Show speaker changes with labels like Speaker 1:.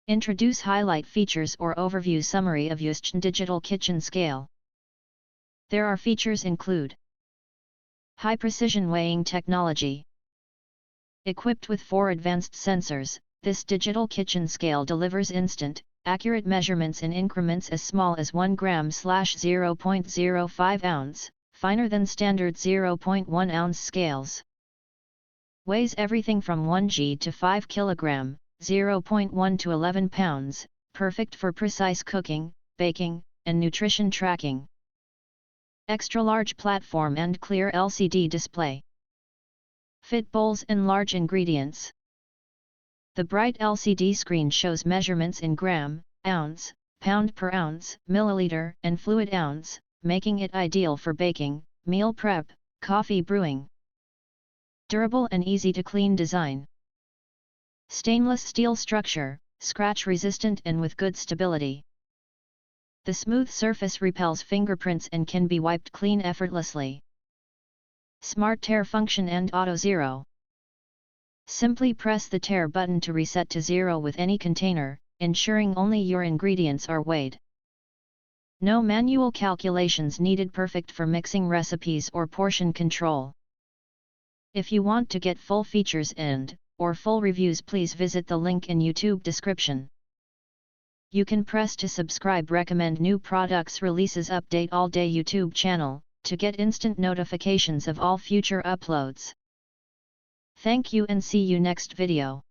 Speaker 1: Introduce highlight features or overview summary of Yusshn digital kitchen scale. There are features include high precision weighing technology. Equipped with 4 advanced sensors, this digital kitchen scale delivers instant, accurate measurements in increments as small as 1 gram/0.05 ounce, finer than standard 0.1 ounce scales. Weighs everything from 1 g to 5 kg, 0.1 to 11 pounds, perfect for precise cooking, baking, and nutrition tracking. Extra large platform and clear LCD display. Fit bowls and large ingredients. The bright LCD screen shows measurements in gram, ounce, pound per ounce, milliliter, and fluid ounce, making it ideal for baking, meal prep, coffee brewing. Durable and easy to clean design. Stainless steel structure, scratch resistant and with good stability. The smooth surface repels fingerprints and can be wiped clean effortlessly. Smart tare function and auto zero. Simply press the tare button to reset to 0 with any container, ensuring only your ingredients are weighed. No manual calculations needed, perfect for mixing recipes or portion control. If you want to get full features or full reviews, please visit the link in YouTube description. You can press to subscribe, recommend new products releases, update all day YouTube channel, to get instant notifications of all future uploads. Thank you and see you next video.